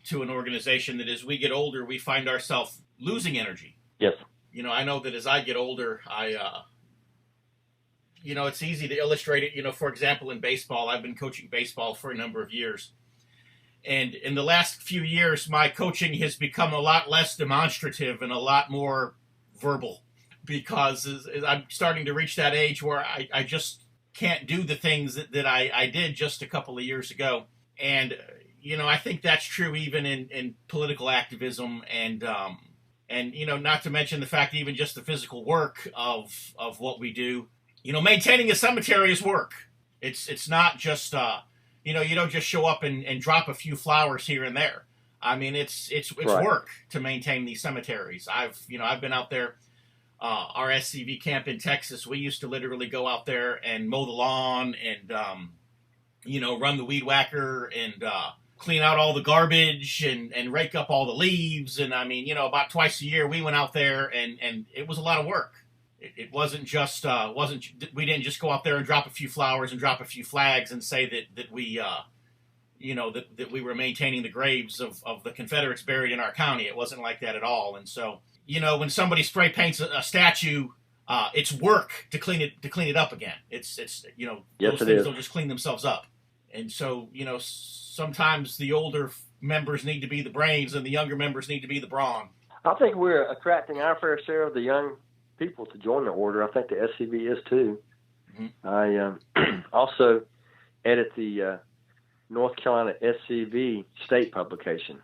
to an organization that as we get older, we find ourselves losing energy. Yes. I know that as I get older, it's easy to illustrate it. For example, in baseball, I've been coaching baseball for a number of years. And in the last few years, my coaching has become a lot less demonstrative and a lot more verbal, because as I'm starting to reach that age where I just can't do the things that I did just a couple of years ago. And, I think that's true even in political activism and not to mention the fact that even just the physical work of what we do. Maintaining a cemetery is work. It's not just, you don't just show up and drop a few flowers here and there. I mean, it's right. Work to maintain these cemeteries. I've been out there, our SCV camp in Texas. We used to literally go out there and mow the lawn and, run the weed whacker and, clean out all the garbage and rake up all the leaves. And about twice a year we went out there and it was a lot of work. It wasn't just, we didn't just go out there and drop a few flowers and drop a few flags and say that we that we were maintaining the graves of the Confederates buried in our county. It wasn't like that at all. And so, when somebody spray paints a statue, it's work to clean it up again. It's Yes, those it things is. don't just clean themselves up. And so, sometimes the older members need to be the brains and the younger members need to be the brawn. I think we're attracting our fair share of the young people to join the order. I think the SCV is too. Mm-hmm. I also edit the North Carolina SCV state publication.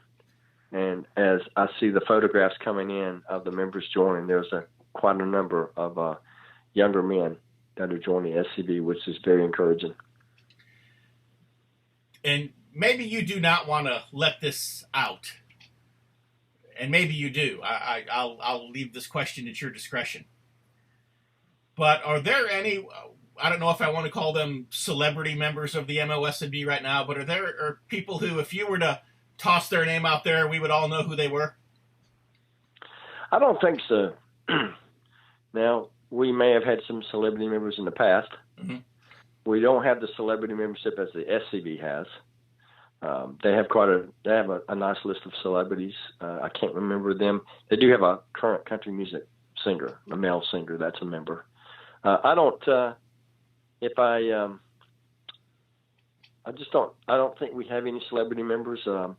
And as I see the photographs coming in of the members joining, there's quite a number of younger men that are joining the SCV, which is very encouraging. And maybe you do not want to let this out, and maybe you do. I'll leave this question at your discretion. But are there any, I don't know if I want to call them celebrity members of the MOS&B right now, but are there people who, if you were to toss their name out there, we would all know who they were? I don't think so. Now, we may have had some celebrity members in the past. Mm-hmm. We don't have the celebrity membership as the SCV has. They have a nice list of celebrities. I can't remember them. They do have a current country music singer, a male singer that's a member. I don't think we have any celebrity members. Of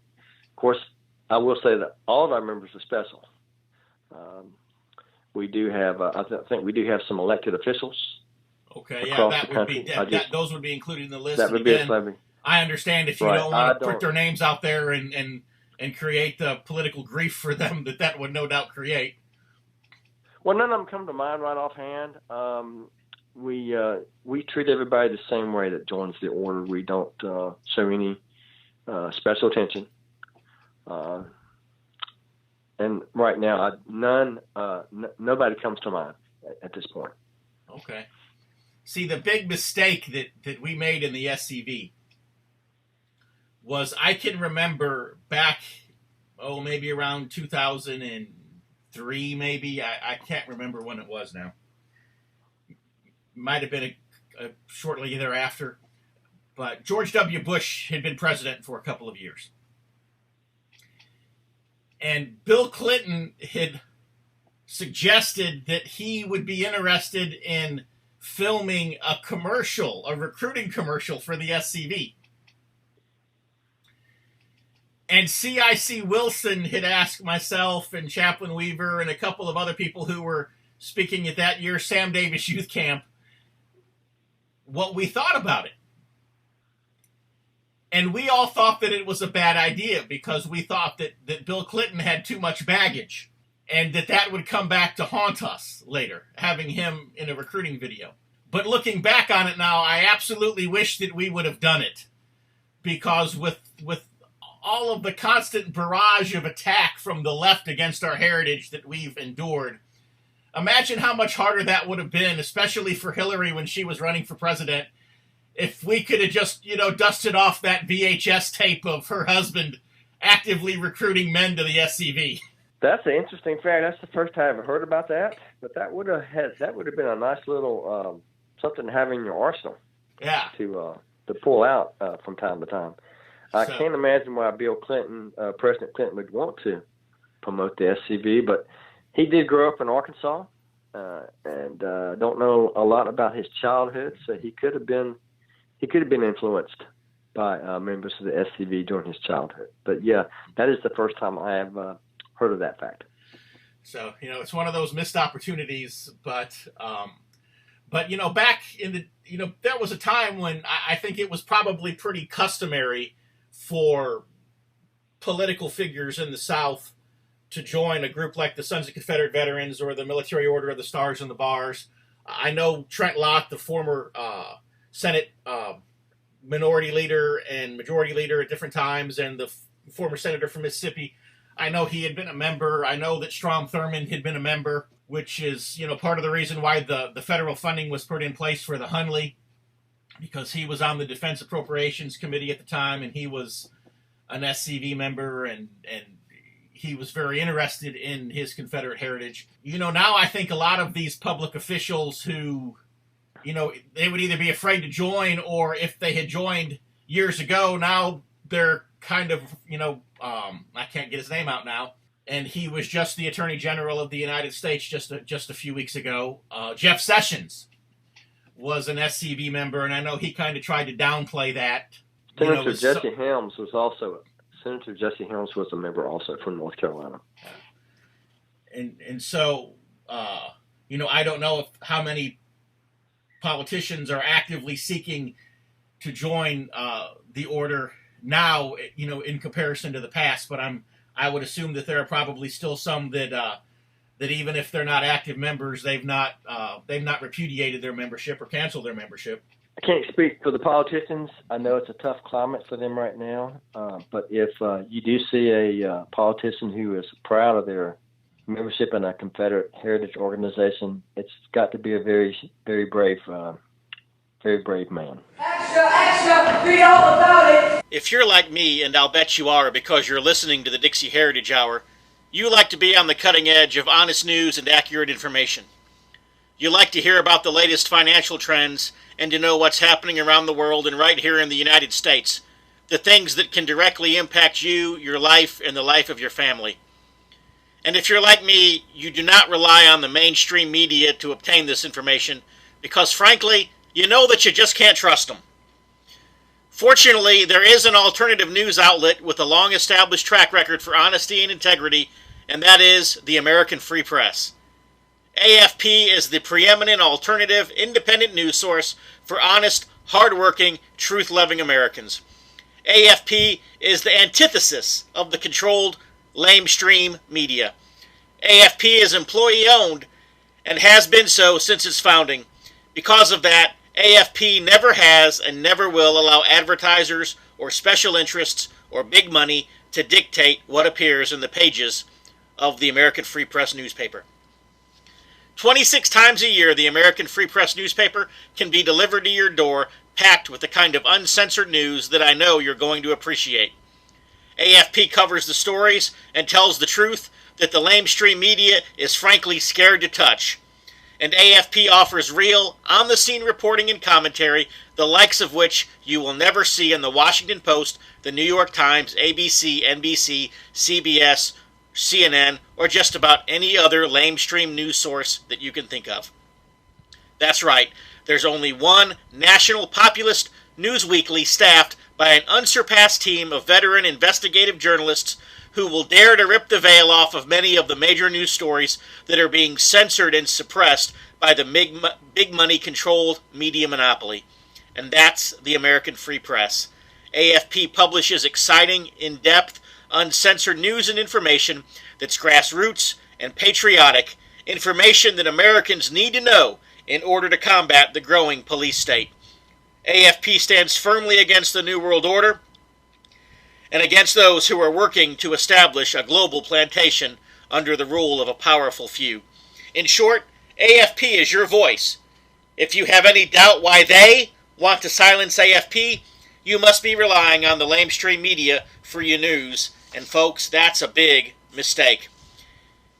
course, I will say that all of our members are special. We do have, I think we do have some elected officials. Okay, yeah, that would be those would be included in the list. That would be a celebrity. I understand if you don't want to put their names out there and create the political grief for them that would no doubt create. Well, none of them come to mind right offhand. We treat everybody the same way that joins the order. We don't show any special attention. And right now, nobody comes to mind at this point. Okay. See, the big mistake that we made in the SCV was, I can remember back, maybe around 2003, maybe. I can't remember when it was now. Might have been shortly thereafter. But George W. Bush had been president for a couple of years. And Bill Clinton had suggested that he would be interested in filming a recruiting commercial for the SCV. And C.I.C. Wilson had asked myself and Chaplain Weaver and a couple of other people who were speaking at that year's Sam Davis Youth Camp what we thought about it. And we all thought that it was a bad idea because we thought that Bill Clinton had too much baggage and that would come back to haunt us later, having him in a recruiting video. But looking back on it now, I absolutely wish that we would have done it, because with all of the constant barrage of attack from the left against our heritage that we've endured, imagine how much harder that would have been, especially for Hillary when she was running for president, if we could have just, dusted off that VHS tape of her husband actively recruiting men to the SCV. That's an interesting fact. That's the first time I ever heard about that. But that would have been a nice little something to have in your arsenal. Yeah. To pull out from time to time. I can't imagine why President Clinton would want to promote the SCV, but he did grow up in Arkansas, and don't know a lot about his childhood, so he could have been influenced by members of the SCV during his childhood. But yeah, that is the first time I have heard of that fact. So, it's one of those missed opportunities, but back in the, there was a time when I think it was probably pretty customary for political figures in the South to join a group like the Sons of Confederate Veterans or the Military Order of the Stars and the Bars. I know Trent Lott, the former Senate minority leader and majority leader at different times, and the former senator from Mississippi, I know he had been a member. I know that Strom Thurmond had been a member, which is, part of the reason why the federal funding was put in place for the Hunley, because he was on the Defense Appropriations Committee at the time, and he was an SCV member, and he was very interested in his Confederate heritage. Now I think a lot of these public officials who, they would either be afraid to join, or if they had joined years ago, now their kind of, I can't get his name out now, and he was just the Attorney General of the United States just a few weeks ago. Jeff Sessions was an SCV member, and I know he kind of tried to downplay that. Senator Jesse Helms was a member also from North Carolina. And so, I don't know how many politicians are actively seeking to join the order now, in comparison to the past. But I would assume that there are probably still some that even if they're not active members, they've not repudiated their membership or canceled their membership. I can't speak for the politicians. I know it's a tough climate for them right now. But if you do see a politician who is proud of their membership in a Confederate Heritage organization, it's got to be a very, very brave man. Extra, read all about it. If you're like me, and I'll bet you are because you're listening to the Dixie Heritage Hour, you like to be on the cutting edge of honest news and accurate information. You like to hear about the latest financial trends and to know what's happening around the world and right here in the United States, the things that can directly impact you, your life, and the life of your family. And if you're like me, you do not rely on the mainstream media to obtain this information because, frankly, you know that you just can't trust them. Fortunately, there is an alternative news outlet with a long-established track record for honesty and integrity, and that is the American Free Press. AFP is the preeminent alternative independent news source for honest, hard-working, truth-loving Americans. AFP is the antithesis of the controlled, lamestream media. AFP is employee-owned and has been so since its founding. Because of that, AFP never has and never will allow advertisers or special interests or big money to dictate what appears in the pages of the American Free Press newspaper. 26 times a year, the American Free Press newspaper can be delivered to your door, packed with the kind of uncensored news that I know you're going to appreciate. AFP covers the stories and tells the truth that the lamestream media is frankly scared to touch. And AFP offers real, on-the-scene reporting and commentary, the likes of which you will never see in the Washington Post, the New York Times, ABC, NBC, CBS, CNN, or just about any other lamestream news source that you can think of. That's right, there's only one national populist news weekly staffed by an unsurpassed team of veteran investigative journalists who will dare to rip the veil off of many of the major news stories that are being censored and suppressed by the big money controlled media monopoly. And that's the American Free Press. AFP publishes exciting, in-depth, uncensored news and information that's grassroots and patriotic, information that Americans need to know in order to combat the growing police state. AFP stands firmly against the New World Order and against those who are working to establish a global plantation under the rule of a powerful few. In short, AFP is your voice. If you have any doubt why they want to silence AFP, you must be relying on the lamestream media for your news, and folks, that's a big mistake.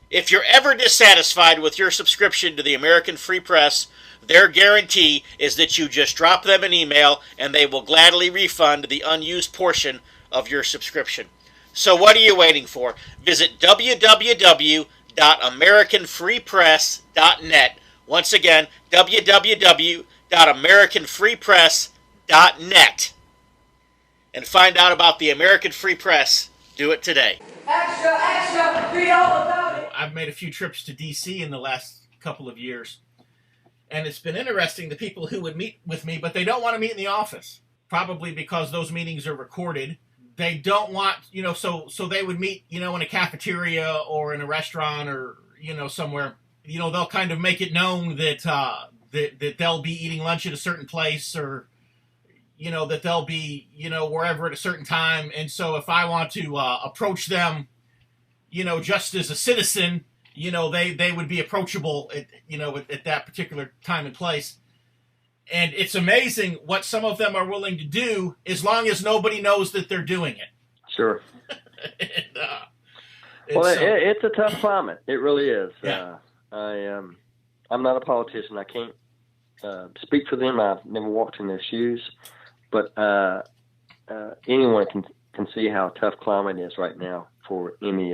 If you're ever dissatisfied with your subscription to the American Free Press, their guarantee is that you just drop them an email and they will gladly refund the unused portion of your subscription. So what are you waiting for? Visit www.americanfreepress.net. Once again, www.americanfreepress.net. And find out about the American Free Press. Do it today. Extra, read all about it. I've made a few trips to D.C. in the last couple of years. And it's been interesting, the people who would meet with me, but they don't want to meet in the office. Probably because those meetings are recorded. They don't want, so they would meet, in a cafeteria or in a restaurant or, somewhere. They'll kind of make it known that that they'll be eating lunch at a certain place or, that they'll be, wherever at a certain time. And so if I want to approach them, just as a citizen, they would be approachable at that particular time and place. And it's amazing what some of them are willing to do as long as nobody knows that they're doing it. Sure. It's a tough climate. It really is. Yeah. I'm not a politician. I can't speak for them. I've never walked in their shoes. But anyone can see how tough climate is right now for any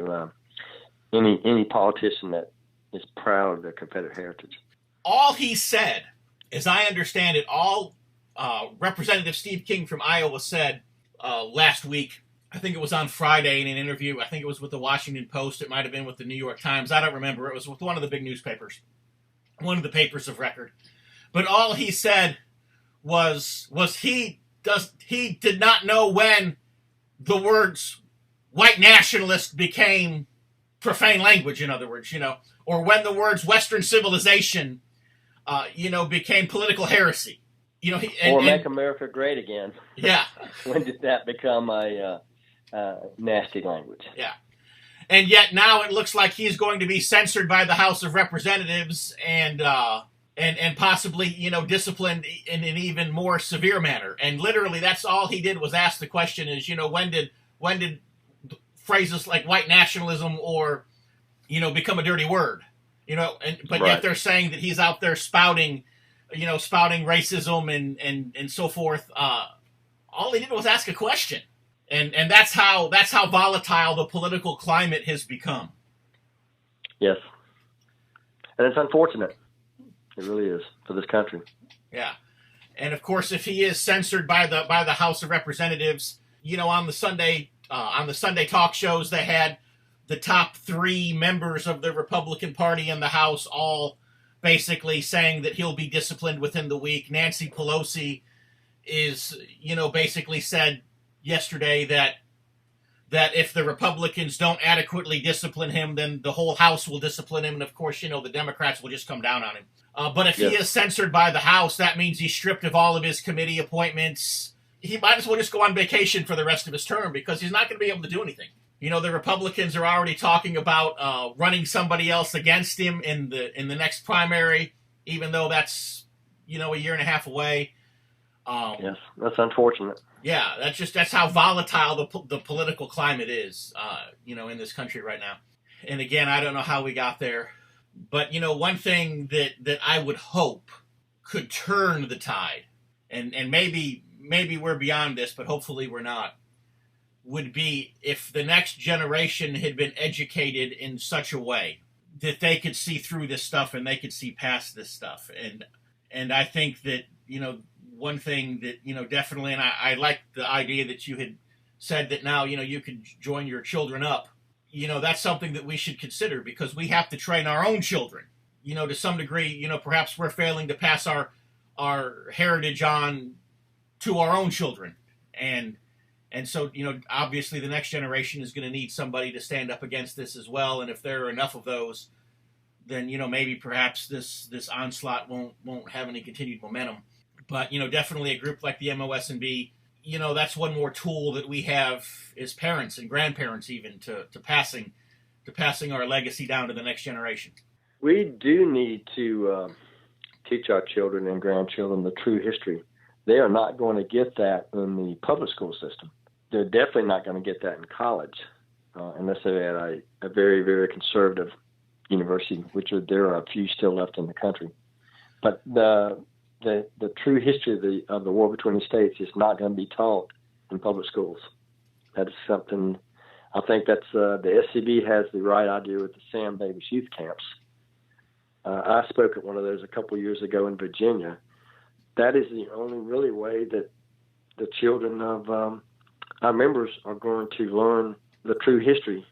politician that is proud of their Confederate heritage. All he said, as I understand it, all Representative Steve King from Iowa said last week, I think it was on Friday in an interview, I think it was with the Washington Post, it might have been with the New York Times, I don't remember, it was with one of the big newspapers, one of the papers of record. But all he said was he did not know when the words white nationalist became profane language, in other words, or when the words Western civilization, became political heresy. Make America great again. Yeah. When did that become a nasty language? Yeah. And yet now it looks like he's going to be censored by the House of Representatives and possibly, disciplined in an even more severe manner. And literally that's all he did was ask the question is, when did phrases like white nationalism or, become a dirty word, but right. Yet they're saying that he's out there spouting racism and so forth. All he did was ask a question. And that's how volatile the political climate has become. Yes. And it's unfortunate. It really is for this country. Yeah. And of course, if he is censored by the House of Representatives, on the Sunday talk shows, they had the top 3 members of the Republican Party in the House all basically saying that he'll be disciplined within the week. Nancy Pelosi is, basically said yesterday that if the Republicans don't adequately discipline him, then the whole House will discipline him. And of course, the Democrats will just come down on him. But if he is censored by the House, that means he's stripped of all of his committee appointments. He might as well just go on vacation for the rest of his term because he's not going to be able to do anything. The Republicans are already talking about running somebody else against him in the next primary, even though that's, a year and a half away. Yes, that's unfortunate. Yeah, that's how volatile the political climate is, in this country right now. And again, I don't know how we got there. But, one thing that I would hope could turn the tide, and maybe we're beyond this, but hopefully we're not, would be if the next generation had been educated in such a way that they could see through this stuff and they could see past this stuff. And I think that, one thing that, definitely, and I like the idea that you had said that now, you could join your children up. That's something that we should consider because we have to train our own children, to some degree. Perhaps we're failing to pass our heritage on to our own children. And so, obviously the next generation is going to need somebody to stand up against this as well. And if there are enough of those, then, maybe perhaps this onslaught won't have any continued momentum. But, definitely a group like the MOS&B, that's one more tool that we have as parents and grandparents even to passing our legacy down to the next generation. We do need to teach our children and grandchildren the true history. They are not going to get that in the public school system. They're definitely not going to get that in college unless they're at a very, very conservative university, which there are a few still left in the country. But the true history of the war between the states is not going to be taught in public schools. That is something, I think that's the SCV has the right idea with the Sam Davis youth camps. I spoke at one of those a couple years ago in Virginia. That is the only really way that the children of our members are going to learn the true history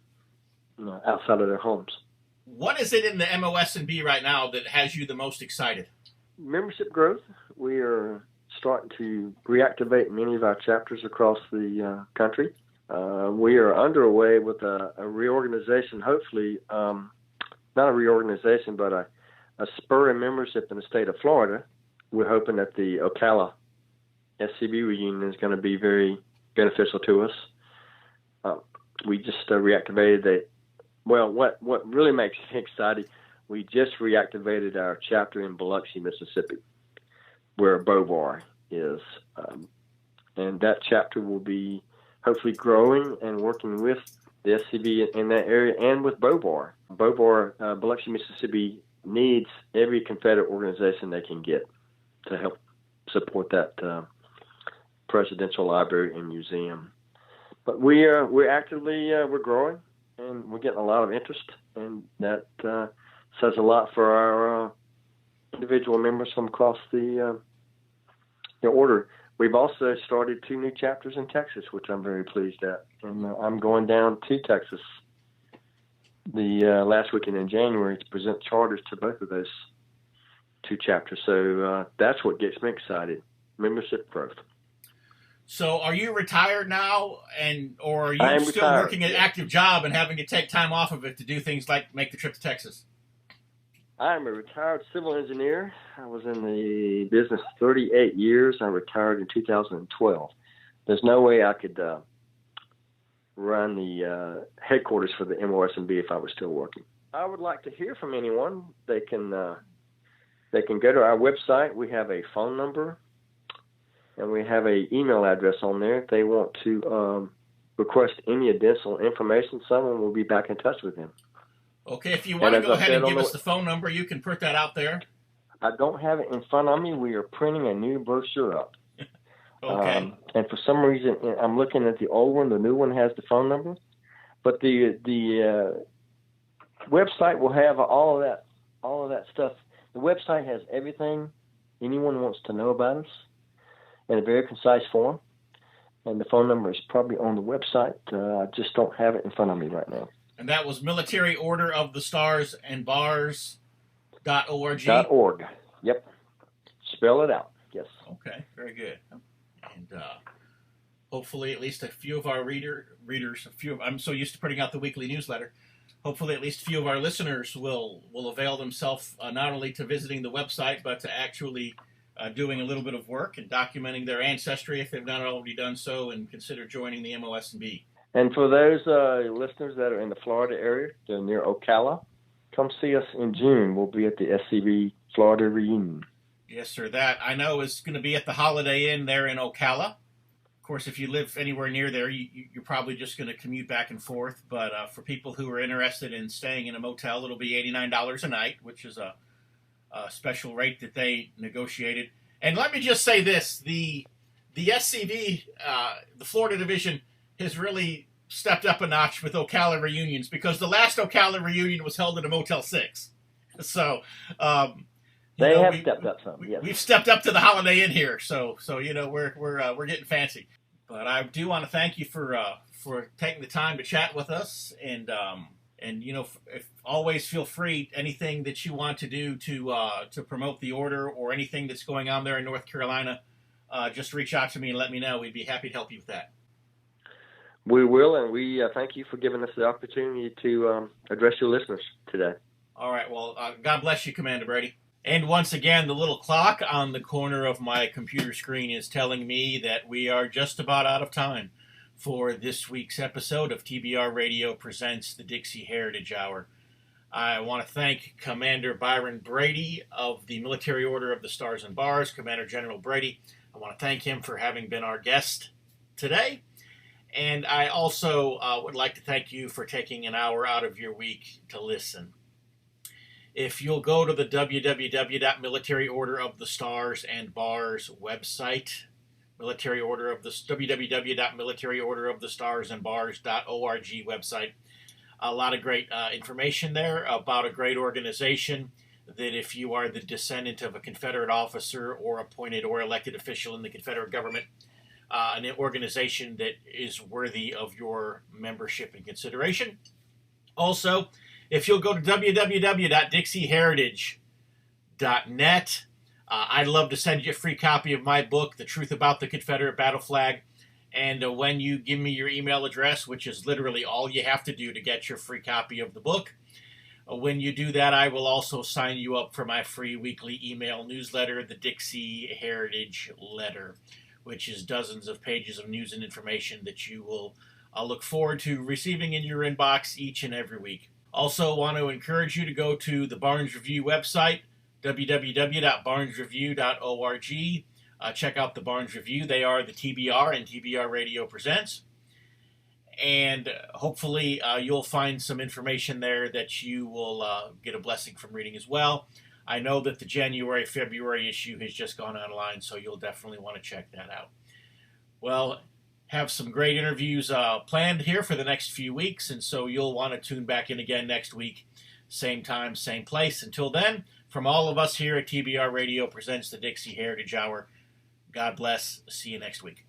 outside of their homes. What is it in the MOS&B right now that has you the most excited? Membership growth. We are starting to reactivate many of our chapters across the country. We are underway with a reorganization, hopefully, not a reorganization, but a spur in membership in the state of Florida. We're hoping that the Ocala SCV reunion is going to be very beneficial to us. We just reactivated what really makes me exciting, we just reactivated our chapter in Biloxi, Mississippi, where Beauvoir is. And that chapter will be hopefully growing and working with the SCV in that area and with Beauvoir. Biloxi, Mississippi needs every Confederate organization they can get to help support that presidential library and museum. But we're actively we're growing, and we're getting a lot of interest, and that says a lot for our individual members from across the order. We've also started 2 new chapters in Texas, which I'm very pleased at, and I'm going down to Texas the last weekend in January to present charters to both of those 2 chapters. So that's what gets me excited: membership growth. So are you retired now, or are you still retired, working an active job and having to take time off of it to do things like make the trip to Texas? I'm a retired civil engineer. I was in the business 38 years. I retired in 2012. There's no way I could run the headquarters for the MOS&B if I was still working. I would like to hear from anyone. They can go to our website. We have a phone number, and we have an email address on there. If they want to request any additional information, someone will be back in touch with them. Okay, if you want to go ahead and give us the phone number, you can put that out there. I don't have it in front of me. We are printing a new brochure up. Okay. And for some reason, I'm looking at the old one. The new one has the phone number. But the website will have all of that stuff. The website has everything anyone wants to know about us in a very concise form. And the phone number is probably on the website. I just don't have it in front of me right now. And that was Military Order of the Stars and Bars.org. .org. Yep. Spell it out. Yes. Okay. Very good. And hopefully, at least a few of our readers. I'm so used to putting out the weekly newsletter. Hopefully, at least a few of our listeners will avail themselves not only to visiting the website, but to actually doing a little bit of work and documenting their ancestry if they've not already done so, and consider joining the MOS&B. And for those listeners that are in the Florida area, they're near Ocala, come see us in June. We'll be at the SCV Florida Reunion. Yes, sir. That I know is going to be at the Holiday Inn there in Ocala. Of course, if you live anywhere near there, you're probably just going to commute back and forth. But for people who are interested in staying in a motel, it'll be $89 a night, which is a special rate that they negotiated. And let me just say this: the SCV, the Florida division, has really stepped up a notch with Ocala reunions, because the last Ocala reunion was held at a Motel 6. So they have stepped up some. Yes. We've stepped up to the Holiday Inn here, so we're getting fancy. But I do want to thank you for taking the time to chat with us, and always feel free. Anything that you want to do to promote the order or anything that's going on there in North Carolina, just reach out to me and let me know. We'd be happy to help you with that. We will, and we thank you for giving us the opportunity to address your listeners today. All right. Well, God bless you, Commander Brady. And once again, the little clock on the corner of my computer screen is telling me that we are just about out of time for this week's episode of TBR Radio Presents the Dixie Heritage Hour. I want to thank Commander Byron Brady of the Military Order of the Stars and Bars, Commander General Brady. I want to thank him for having been our guest today. And I also would like to thank you for taking an hour out of your week to listen. If you'll go to the www.militaryorderofthestarsandbars website, www.militaryorderofthestarsandbars.org website, a lot of great information there about a great organization that if you are the descendant of a Confederate officer or appointed or elected official in the Confederate government, an organization that is worthy of your membership and consideration. Also, if you'll go to www.dixieheritage.net, I'd love to send you a free copy of my book, The Truth About the Confederate Battle Flag. And when you give me your email address, which is literally all you have to do to get your free copy of the book, when you do that, I will also sign you up for my free weekly email newsletter, the Dixie Heritage Letter, which is dozens of pages of news and information that you will look forward to receiving in your inbox each and every week. Also want to encourage you to go to the Barnes Review website, www.barnesreview.org. Check out the Barnes Review. They are the TBR and TBR Radio Presents. And hopefully you'll find some information there that you will get a blessing from reading as well. I know that the January-February issue has just gone online, so you'll definitely want to check that out. Well, have some great interviews planned here for the next few weeks, and so you'll want to tune back in again next week, same time, same place. Until then, from all of us here at TBR Radio Presents the Dixie Heritage Hour, God bless. See you next week.